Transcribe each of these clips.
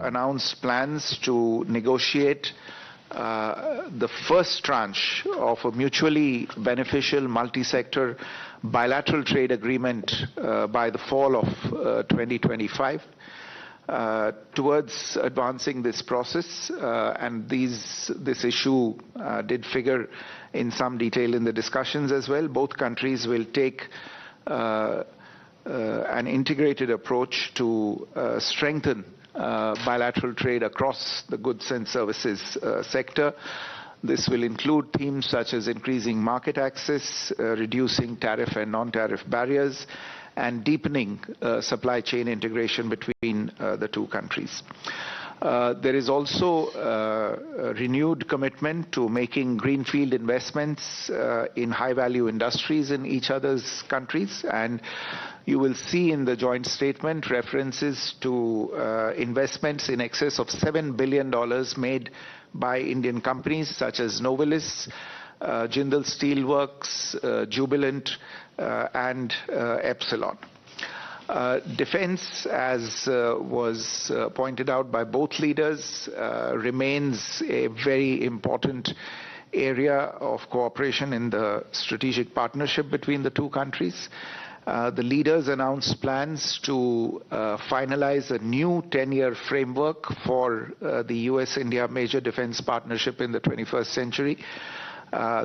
announced plans to negotiate the first tranche of a mutually beneficial multi-sector bilateral trade agreement by the fall of 2025. Towards advancing this process, and this issue did figure in some detail in the discussions as well. Both countries will take an integrated approach to strengthen bilateral trade across the goods and services sector. This will include themes such as increasing market access, reducing tariff and non-tariff barriers, and deepening supply chain integration between the two countries. There is also a renewed commitment to making greenfield investments in high-value industries in each other's countries, and you will see in the joint statement references to investments in excess of $7 billion made by Indian companies such as Novelis, Jindal Steelworks, Jubilant, and Epsilon. Defense, as was pointed out by both leaders, remains a very important area of cooperation in the strategic partnership between the two countries. The leaders announced plans to finalize a new 10-year framework for the US-India major defense partnership in the 21st century.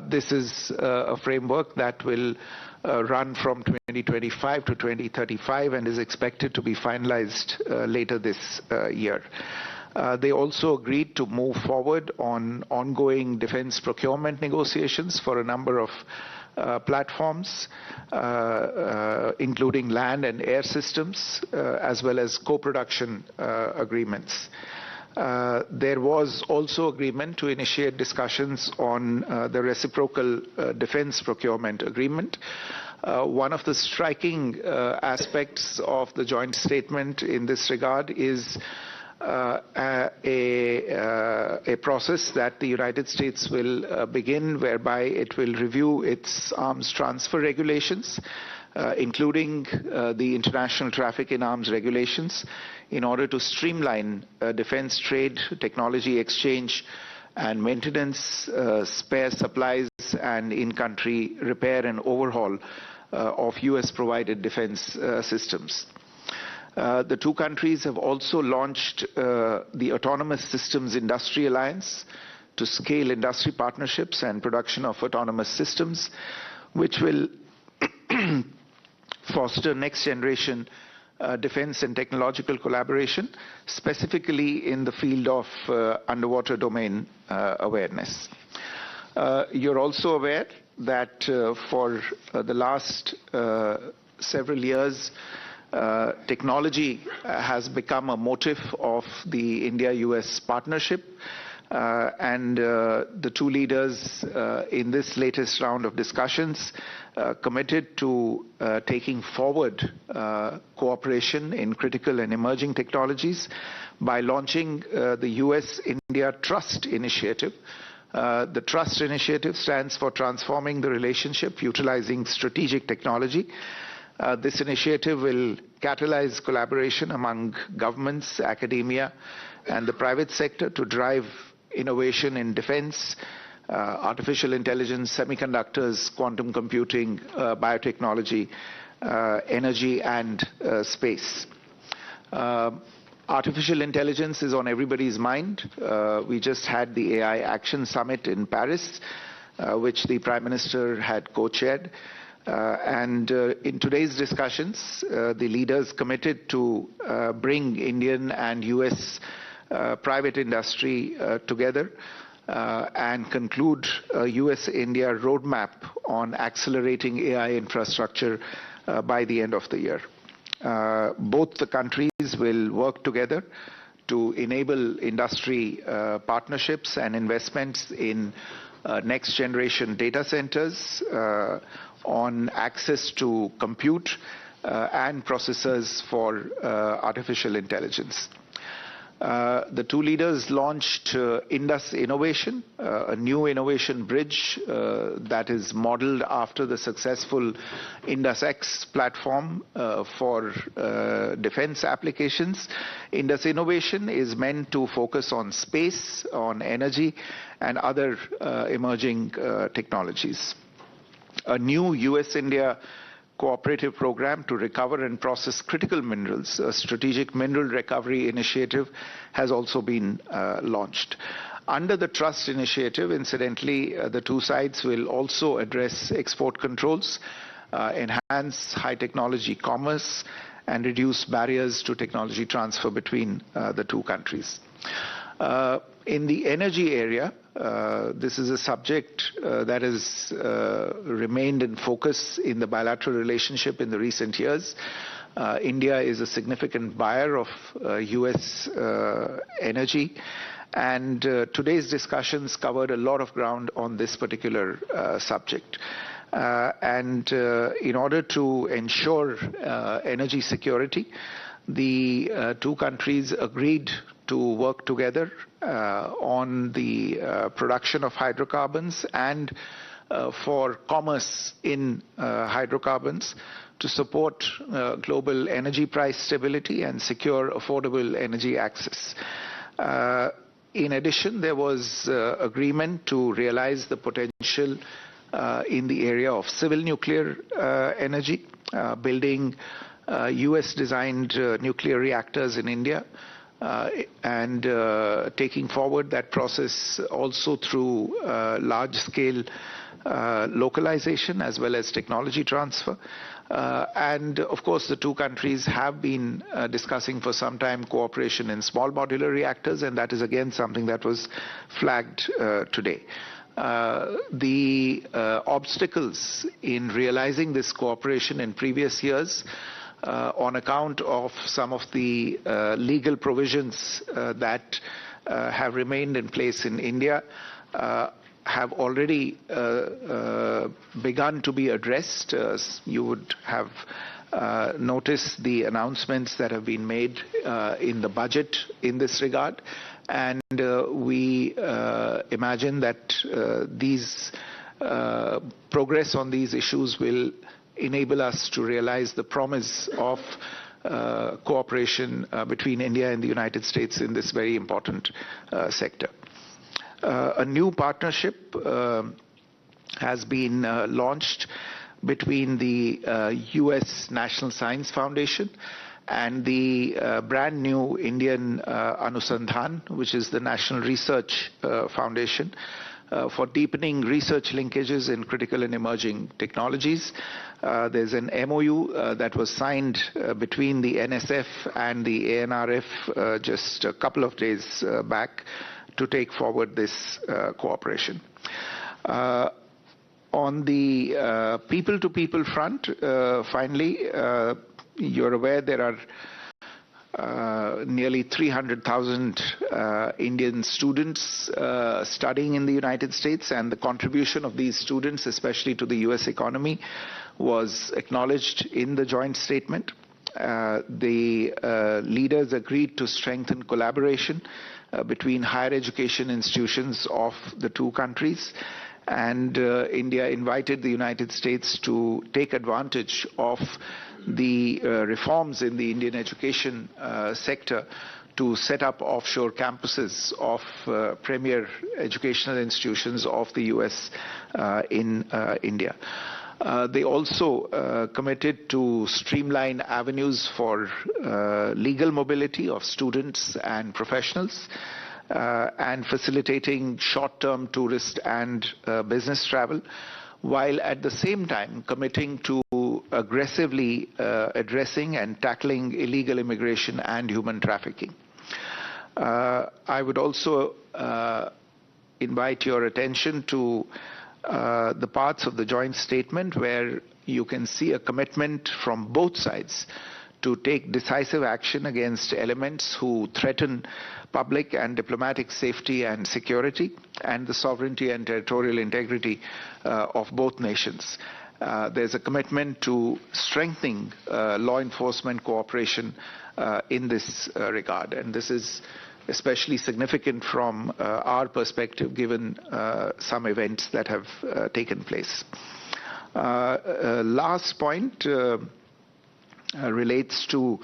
This is a framework that will run from 2025 to 2035 and is expected to be finalized later this year. They also agreed to move forward on ongoing defense procurement negotiations for a number of platforms, including land and air systems, as well as co-production agreements. There was also agreement to initiate discussions on the reciprocal defense procurement agreement. One of the striking aspects of the joint statement in this regard is a process that the United States will begin, whereby it will review its arms transfer regulations, including the international traffic in arms regulations, in order to streamline defense trade, technology exchange, and maintenance, spare supplies, and in-country repair and overhaul of US-provided defense systems. The two countries have also launched the Autonomous Systems Industry Alliance to scale industry partnerships and production of autonomous systems, which will foster next-generation defense and technological collaboration, specifically in the field of underwater domain awareness. You're also aware that for the last several years, technology has become a motive of the India-US partnership, and the two leaders in this latest round of discussions committed to taking forward cooperation in critical and emerging technologies by launching the US-India Trust Initiative. The Trust Initiative stands for Transforming the Relationship Utilizing Strategic Technology. This initiative will catalyze collaboration among governments, academia, and the private sector to drive innovation in defense, artificial intelligence, semiconductors, quantum computing, biotechnology, energy, and space. Artificial intelligence is on everybody's mind. We just had the AI Action Summit in Paris, which the Prime Minister had co-chaired. And in today's discussions, the leaders committed to bring Indian and US private industry together and conclude a US-India roadmap on accelerating AI infrastructure by the end of the year. Both the countries will work together to enable industry partnerships and investments in next-generation data centers, on access to compute and processors for artificial intelligence. The two leaders launched Indus Innovation, a new innovation bridge that is modeled after the successful Indus X platform for defense applications. Indus Innovation is meant to focus on space, on energy, and other emerging technologies. A new US-India cooperative program to recover and process critical minerals, a strategic mineral recovery initiative, has also been launched. Under the Trust Initiative, incidentally, the two sides will also address export controls, enhance high technology commerce, and reduce barriers to technology transfer between the two countries. In the energy area, this is a subject that has remained in focus in the bilateral relationship in the recent years. India is a significant buyer of US energy, and today's discussions covered a lot of ground on this particular subject. In order to ensure energy security, the two countries agreed to work together on the production of hydrocarbons and for commerce in hydrocarbons to support global energy price stability and secure affordable energy access. In addition, there was agreement to realize the potential in the area of civil nuclear energy, building US-designed nuclear reactors in India, and taking forward that process also through large-scale localization as well as technology transfer. And of course, the two countries have been discussing for some time cooperation in small modular reactors, and that is again something that was flagged today. The obstacles in realizing this cooperation in previous years on account of some of the legal provisions that have remained in place in India have already begun to be addressed. You would have noticed the announcements that have been made in the budget in this regard, and we imagine that these progress on these issues will enable us to realize the promise of cooperation between India and the United States in this very important sector. A new partnership has been launched between the US National Science Foundation and the brand new Indian Anusandhan, which is the National Research Foundation, for deepening research linkages in critical and emerging technologies. There's an MOU that was signed between the NSF and the ANRF just a couple of days back to take forward this cooperation. On the people-to-people front, finally, you're aware there are nearly 300,000 Indian students studying in the United States, and the contribution of these students, especially to the US economy, was acknowledged in the joint statement. The leaders agreed to strengthen collaboration between higher education institutions of the two countries, and India invited the United States to take advantage of the reforms in the Indian education sector to set up offshore campuses of premier educational institutions of the US in India. They also committed to streamline avenues for legal mobility of students and professionals, and facilitating short-term tourist and business travel, while at the same time committing to aggressively addressing and tackling illegal immigration and human trafficking. I would also invite your attention to the parts of the joint statement where you can see a commitment from both sides to take decisive action against elements who threaten public and diplomatic safety and security and the sovereignty and territorial integrity of both nations. There's a commitment to strengthening law enforcement cooperation in this regard, and this is especially significant from our perspective, given some events that have taken place. Last point relates to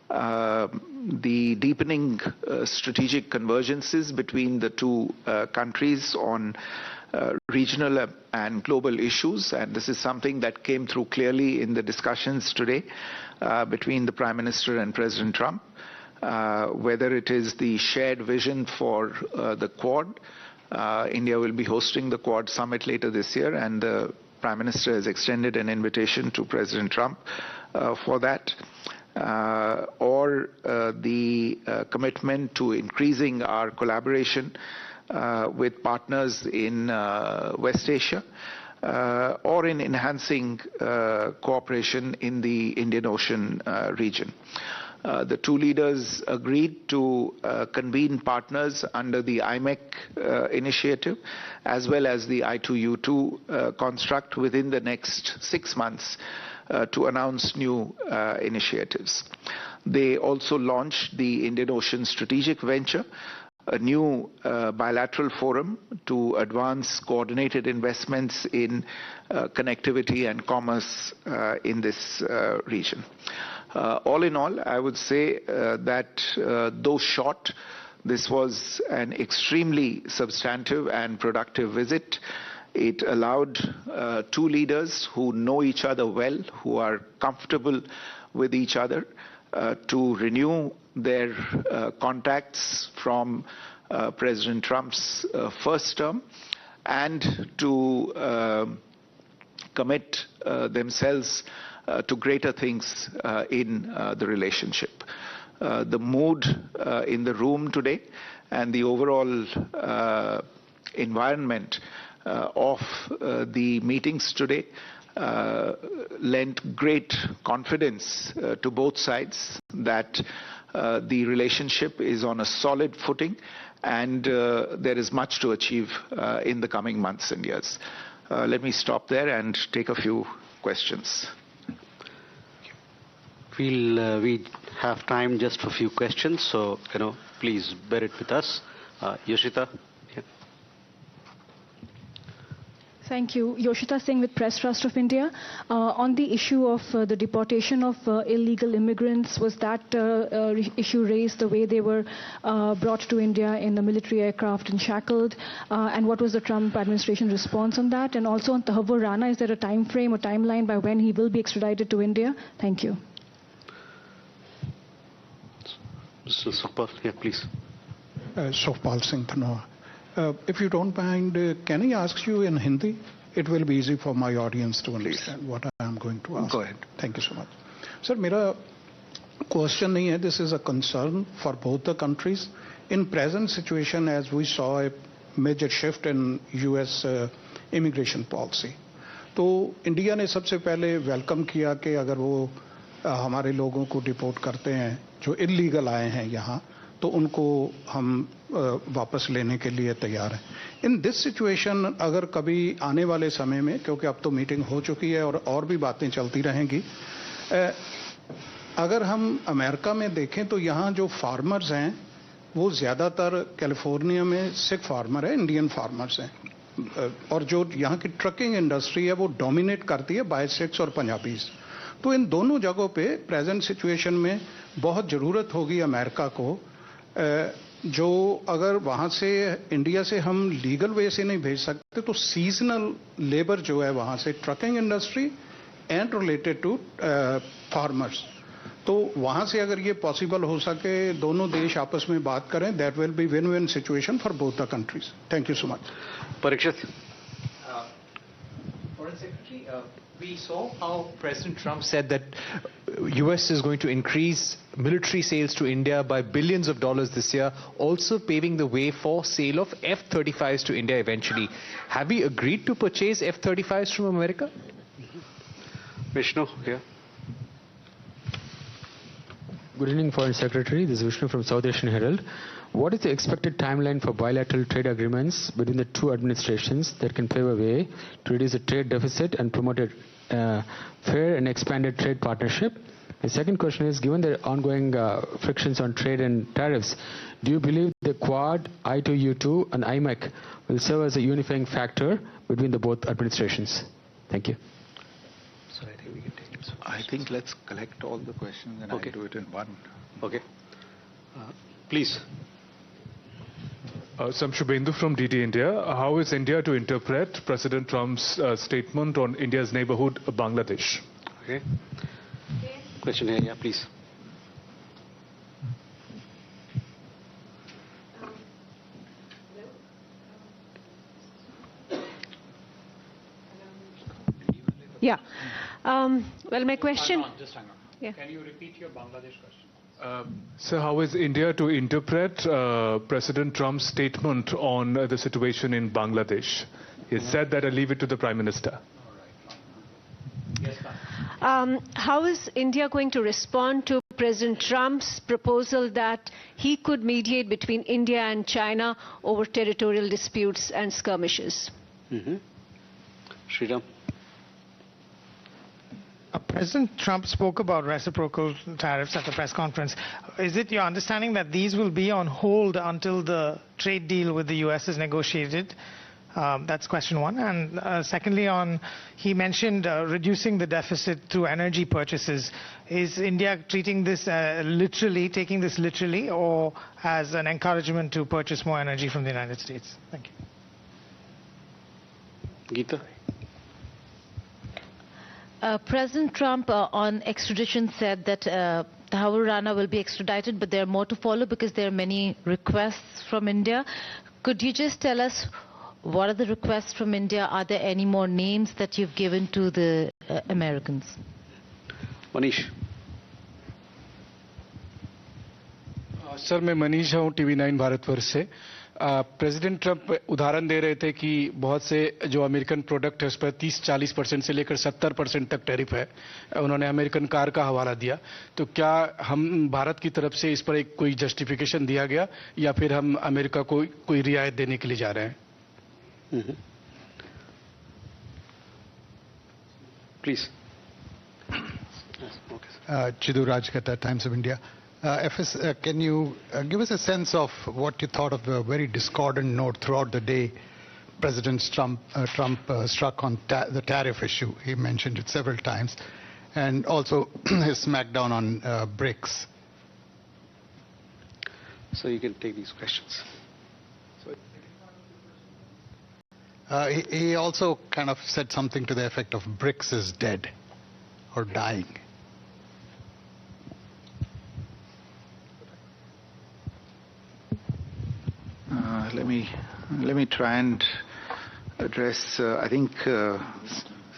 the deepening strategic convergences between the two countries on regional and global issues, and this is something that came through clearly in the discussions today between the Prime Minister and President Trump. Whether it is the shared vision for the Quad, India will be hosting the Quad summit later this year, and the Prime Minister has extended an invitation to President Trump for that, or the commitment to increasing our collaboration with partners in West Asia, or in enhancing cooperation in the Indian Ocean region. The two leaders agreed to convene partners under the IMEC initiative as well as the I2U2 construct within the next 6 months to announce new initiatives. They also launched the Indian Ocean Strategic Venture, a new bilateral forum to advance coordinated investments in connectivity and commerce in this region. All in all, I would say that though short, this was an extremely substantive and productive visit. It allowed two leaders who know each other well, who are comfortable with each other, to renew their contacts from President Trump's first term, and to commit themselves to greater things in the relationship. The mood in the room today and the overall environment of the meetings today lent great confidence to both sides that the relationship is on a solid footing, and there is much to achieve in the coming months and years. Let me stop there and take a few questions. We have time just for a few questions, so please bear it with us. Yoshita. Yeah. Thank you. Yoshita Singh with Press Trust of India. On the issue of the deportation of illegal immigrants, was that issue raised the way they were brought to India in a military aircraft and shackled? And what was the Trump administration response on that? And also on Tahavur Rana, is there a time frame or timeline by when he will be extradited to India? Thank you. Mr. Sukhpal, yeah, please. Sukhpal Singh Dhanoa. If you don't mind, can I ask you in Hindi? It will be easy for my audience to understand what I am going to ask. Go ahead. Thank you so much. Sir, मेरा question नहीं है. This is a concern for both the countries. In present situation, as we saw a major shift in U.S. immigration policy, तो India ने सबसे पहले welcome किया कि अगर वो हमारे लोगों को डिपोर्ट करते हैं जो इलीगल आए हैं यहाँ, तो उनको हम वापस लेने के लिए तैयार हैं. इन दिस सिचुएशन अगर कभी आने वाले समय में, क्योंकि अब तो मीटिंग हो चुकी है और भी बातें चलती रहेंगी, अगर हम अमेरिका में देखें तो यहाँ जो फार्मर्स हैं वो ज़्यादातर कैलिफोर्निया में सिख फार्मर है, इंडियन फार्मर्स हैं, और जो यहाँ की ट्रकिंग इंडस्ट्री है वो डोमिनेट करती है बाय सिख्स और पंजाबीज. तो इन दोनों जगहों पे प्रेजेंट सिचुएशन में बहुत ज़रूरत होगी अमेरिका को, जो अगर वहाँ से इंडिया से हम लीगल वे से नहीं भेज सकते तो सीजनल लेबर जो है वहाँ से trucking industry and related to farmers, तो वहाँ से अगर ये पॉसिबल हो सके दोनों देश आपस में बात करें, that will be win win situation for both the countries. Thank you so much. Parikshit. Foreign Secretary, we saw how President Trump said that U.S. is going to increase military sales to India by billions of dollars this year, also paving the way for sale of F-35s to India eventually. Have we agreed to purchase F-35s from America? Vishnu, here. Good evening, Foreign Secretary. This is Vishnu from South Asian Herald. What is the expected timeline for bilateral trade agreements between the two administrations that can pave a way to reduce the trade deficit and promote a fair and expanded trade partnership? The second question is, given the ongoing frictions on trade and tariffs, do you believe the Quad, I2U2 and IMEC will serve as a unifying factor between the both administrations? Thank you. So I think we can take this. I think let's collect all the questions and Okay. I'll do it in one. Okay. Please. So I'm Shubhendu from DD India. How is India to interpret President Trump's statement on India's neighborhood, Bangladesh? Okay. Question here, yeah, please. Yeah. Well, my question. Just hang on. Yeah. Can you repeat your Bangladesh question? So how is India to interpret President Trump's statement on the situation in Bangladesh? He said that I'll leave it to the Prime Minister. Yes, ma'am. How is India going to respond to President Trump's proposal that he could mediate between India and China over territorial disputes and skirmishes? Sriram. President Trump spoke about reciprocal tariffs at the press conference. Is it your understanding that these will be on hold until the trade deal with the U.S. is negotiated? That's question one. And secondly, he mentioned reducing the deficit through energy purchases. Is India treating this literally, taking this literally, or as an encouragement to purchase more energy from the United States? Thank you. Geeta. President Trump on extradition said that Tahawur Rana will be extradited, but there are more to follow because there are many requests from India. Could you just tell us what are the requests from India? Are there any more names that you've given to the Americans? Manish. Sir मैं मनीष हूँ TV9 Bharatvarsh से president Trump उदाहरण दे रहे थे कि बहुत से जो अमेरिकन प्रोडक्ट है उस पर 30-40% से लेकर 70% तक टैरिफ है उन्होंने अमेरिकन कार का हवाला दिया तो क्या हम भारत की तरफ से इस पर एक कोई जस्टिफिकेशन दिया गया या फिर हम अमेरिका को कोई रियायत देने के लिए जा रहे हैं please Chidu Rajkata, Times of India. Can you give us a sense of what you thought of the very discordant note throughout the day President Trump struck on the tariff issue? He mentioned it several times. And also his smackdown on BRICS. So you can take these questions. He also kind of said something to the effect of BRICS is dead or dying. Let me try and address. I think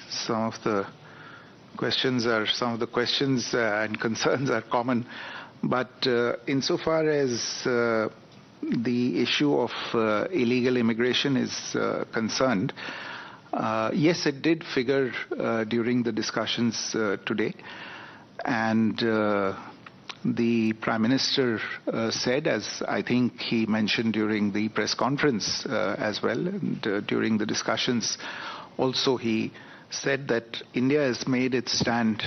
some of the questions and concerns are common, but insofar as the issue of illegal immigration is concerned, yes, it did figure during the discussions today, and the Prime Minister said, as I think he mentioned during the press conference as well, and during the discussions also he said that India has made its stand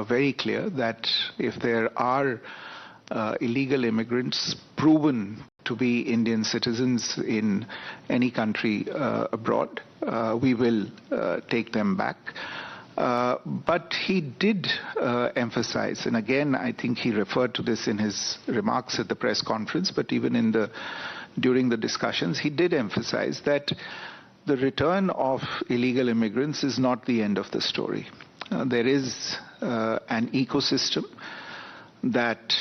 very clear that if there are illegal immigrants proven to be Indian citizens in any country abroad, we will take them back. But he did emphasize, and again I think he referred to this in his remarks at the press conference, but even during the discussions, he did emphasize that the return of illegal immigrants is not the end of the story. There is an ecosystem that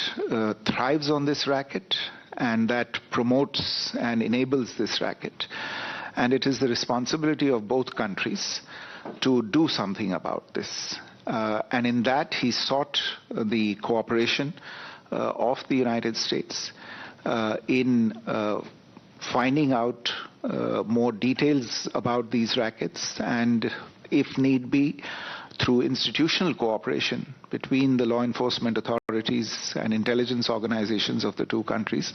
thrives on this racket and that promotes and enables this racket. And it is the responsibility of both countries to do something about this. And in that, he sought the cooperation of the United States in finding out more details about these rackets and, if need be, through institutional cooperation between the law enforcement authorities and intelligence organizations of the two countries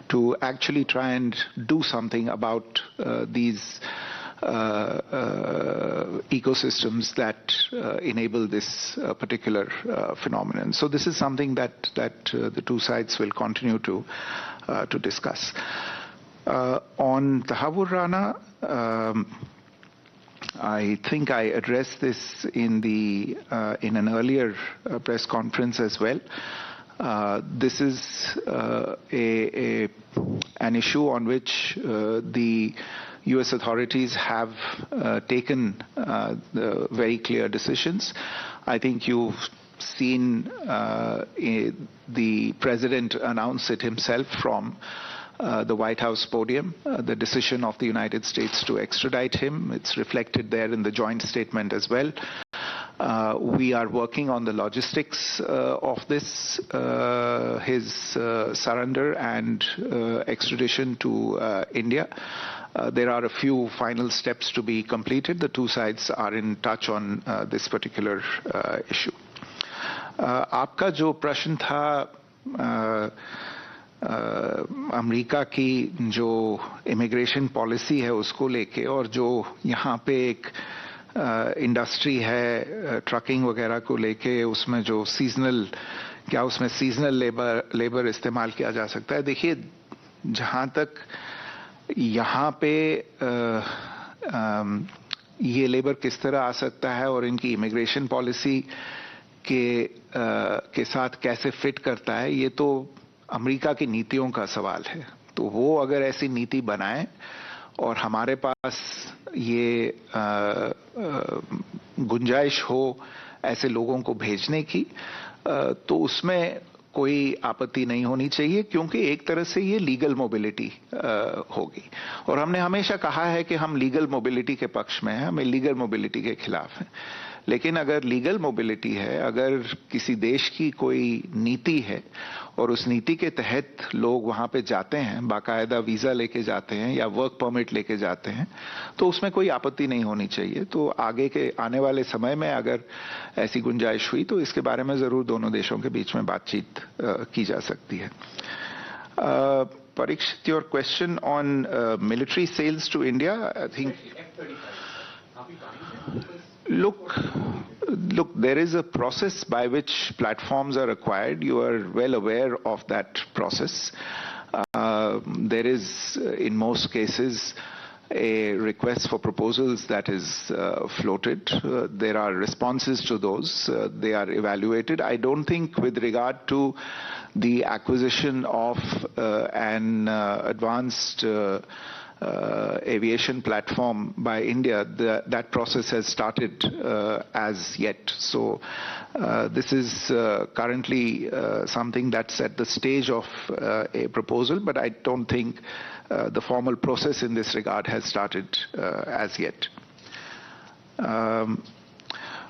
to actually try and do something about these ecosystems that enable this particular phenomenon. So this is something that the two sides will continue to discuss. On Tahawur Rana, I think I addressed this in an earlier press conference as well. This is an issue on which the U.S. authorities have taken very clear decisions. I think you've seen the president announce it himself from the White House podium, the decision of the United States to extradite him. It's reflected there in the joint statement as well. We are working on the logistics of this, his surrender and extradition to India. There are a few final steps to be completed. The two sides are in touch on this particular issue. आपका जो प्रश्न था America की जो immigration policy है उसको लेके और जो यहाँ पे एक इंडस्ट्री है ट्रकिंग वगैरह को लेके उसमें जो क्या उसमें सीजनल लेबर इस्तेमाल किया जा सकता है. देखिए, जहाँ तक यहाँ पे ये लेबर किस तरह आ सकता है और इनकी इमिग्रेशन पॉलिसी के साथ कैसे फिट करता है, ये तो अमेरिका की नीतियों का सवाल है. तो वो अगर ऐसी नीति बनाए और हमारे पास ये गुंजाइश हो ऐसे लोगों को भेजने की, तो उसमें कोई आपत्ति नहीं होनी चाहिए, क्योंकि एक तरह से ये लीगल मोबिलिटी होगी. और हमने हमेशा कहा है कि हम लीगल मोबिलिटी के पक्ष में हैं, हम इलीगल मोबिलिटी के खिलाफ हैं. लेकिन अगर लीगल मोबिलिटी है, अगर किसी देश की कोई नीति है और उस नीति के तहत लोग वहां पे जाते हैं, बाकायदा वीजा लेके जाते हैं या वर्क परमिट लेके जाते हैं, तो उसमें कोई आपत्ति नहीं होनी चाहिए. तो आगे के आने वाले समय में अगर ऐसी गुंजाइश हुई तो इसके बारे में जरूर दोनों देशों के बीच में बातचीत की जा सकती है. Parikshit, your question on military sales to India, I think. Look, there is a process by which platforms are acquired. You are well aware of that process. There is, in most cases, a request for proposals that is floated. There are responses to those. They are evaluated. I don't think with regard to the acquisition of an advanced aviation platform by India, that process has started as yet. So this is currently something that's at the stage of a proposal, but I don't think the formal process in this regard has started as yet.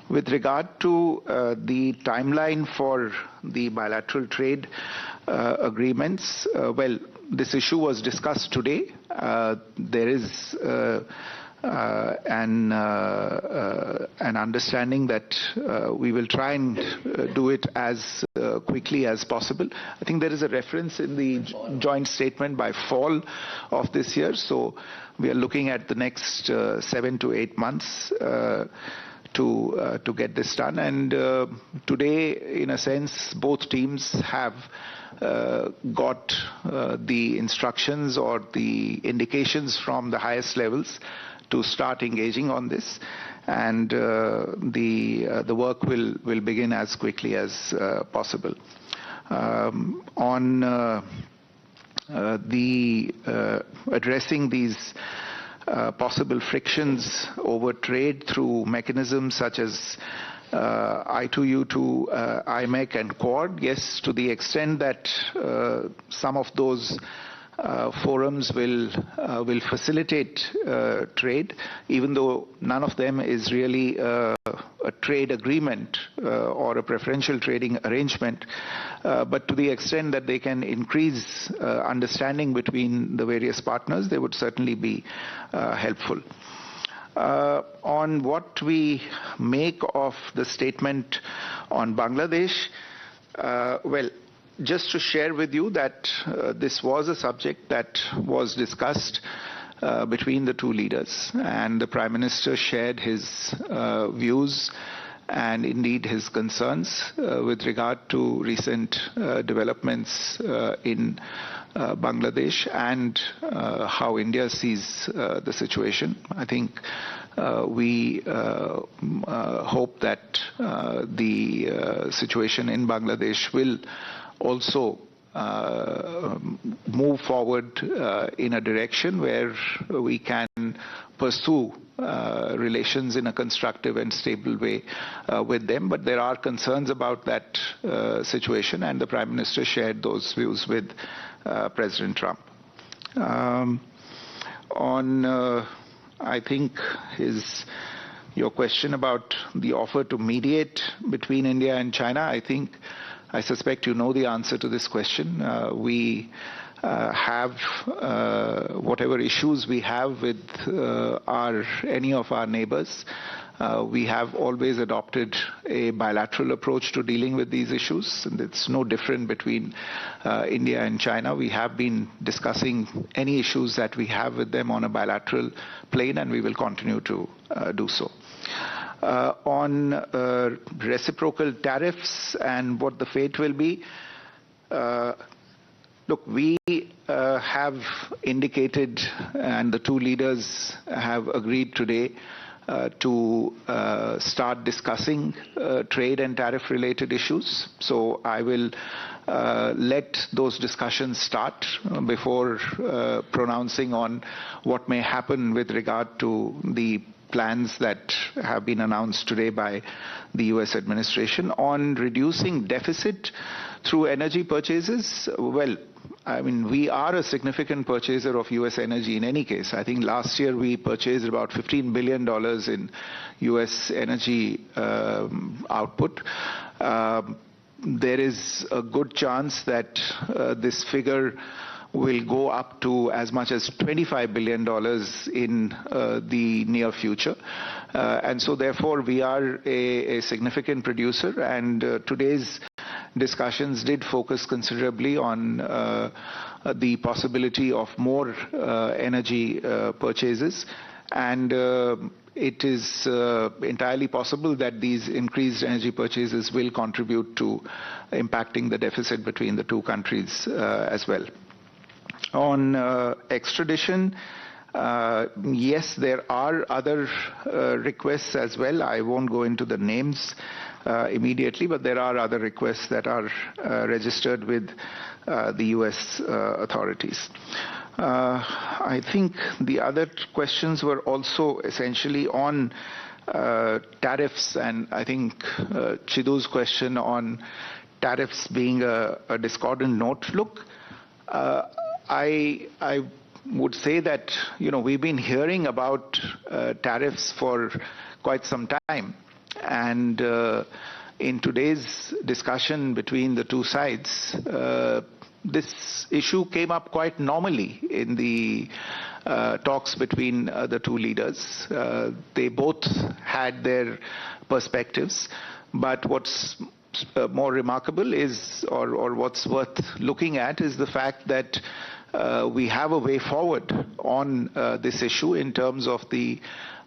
With regard to the timeline for the bilateral trade agreements, well, this issue was discussed today. There is an understanding that we will try and do it as quickly as possible. I think there is a reference in the joint statement by fall of this year. So we are looking at the next 7 to 8 months to get this done. And today, in a sense, both teams have got the instructions or the indications from the highest levels to start engaging on this, and the work will begin as quickly as possible. On addressing these possible frictions over trade through mechanisms such as I2U2, IMEC and Quad, yes, to the extent that some of those forums will facilitate trade, even though none of them is really a trade agreement or a preferential trading arrangement, but to the extent that they can increase understanding between the various partners, they would certainly be helpful. On what we make of the statement on Bangladesh, well, just to share with you that this was a subject that was discussed between the two leaders. And the Prime Minister shared his views and indeed his concerns with regard to recent developments in Bangladesh and how India sees the situation. I think we hope that the situation in Bangladesh will also move forward in a direction where we can pursue relations in a constructive and stable way with them. But there are concerns about that situation, and the Prime Minister shared those views with President Trump. I think your question about the offer to mediate between India and China, I suspect you know the answer to this question. We have whatever issues we have with any of our neighbors. We have always adopted a bilateral approach to dealing with these issues, and it's no different between India and China. We have been discussing any issues that we have with them on a bilateral plane, and we will continue to do so. On reciprocal tariffs and what the fate will be, look, we have indicated, and the two leaders have agreed today to start discussing trade and tariff-related issues. So I will let those discussions start before pronouncing on what may happen with regard to the plans that have been announced today by the US administration. On reducing deficit through energy purchases, well, I mean, we are a significant purchaser of US energy in any case. I think last year we purchased about $15 billion in US energy output. There is a good chance that this figure will go up to as much as $25 billion in the near future. And so therefore we are a significant producer, and today's discussions did focus considerably on the possibility of more energy purchases. And it is entirely possible that these increased energy purchases will contribute to impacting the deficit between the two countries as well. On extradition, yes, there are other requests as well. I won't go into the names immediately, but there are other requests that are registered with the US authorities. I think the other questions were also essentially on tariffs, and I think Chidu's question on tariffs being a discordant note. Look, I would say that, we've been hearing about tariffs for quite some time. And in today's discussion between the two sides, this issue came up quite normally in the talks between the two leaders. They both had their perspectives, but what's more remarkable is, or what's worth looking at, is the fact that we have a way forward on this issue in terms of the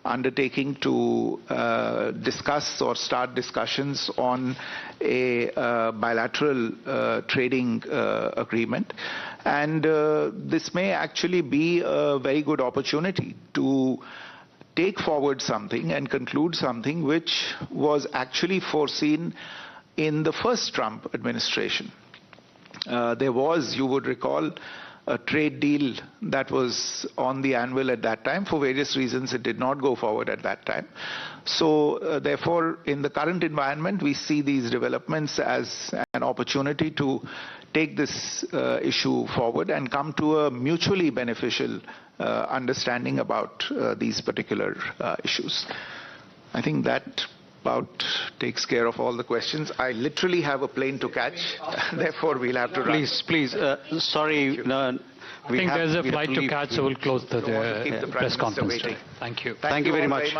undertaking to discuss or start discussions on a bilateral trading agreement. And this may actually be a very good opportunity to take forward something and conclude something which was actually foreseen in the first Trump administration. There was, you would recall, a trade deal that was on the anvil at that time. For various reasons, it did not go forward at that time. So therefore, in the current environment, we see these developments as an opportunity to take this issue forward and come to a mutually beneficial understanding about these particular issues. I think that about takes care of all the questions. I literally have a plane to catch, therefore we'll have to run. Please, sorry. No, I think there's a flight to catch, so we'll close the press conference today. Thank you. Thank you very much.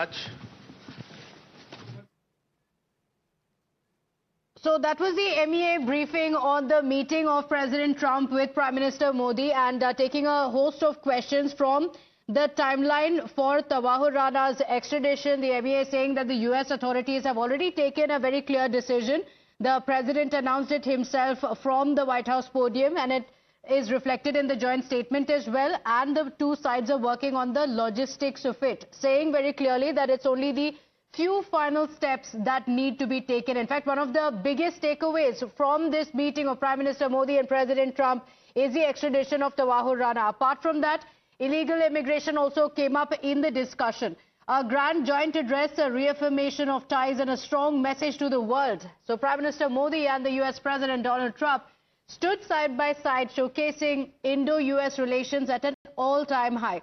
So that was the MEA briefing on the meeting of President Trump with Prime Minister Modi, and taking a host of questions from the timeline for Tawahur Rana's extradition. The MEA saying that the US authorities have already taken a very clear decision. The president announced it himself from the White House podium, and it is reflected in the joint statement as well. And the two sides are working on the logistics of it, saying very clearly that it's only the few final steps that need to be taken. In fact, one of the biggest takeaways from this meeting of Prime Minister Modi and President Trump is the extradition of Tawahur Rana. Apart from that, illegal immigration also came up in the discussion. A grand joint address, a reaffirmation of ties and a strong message to the world. So Prime Minister Modi and the US President Donald Trump stood side by side, showcasing Indo-US relations at an all-time high.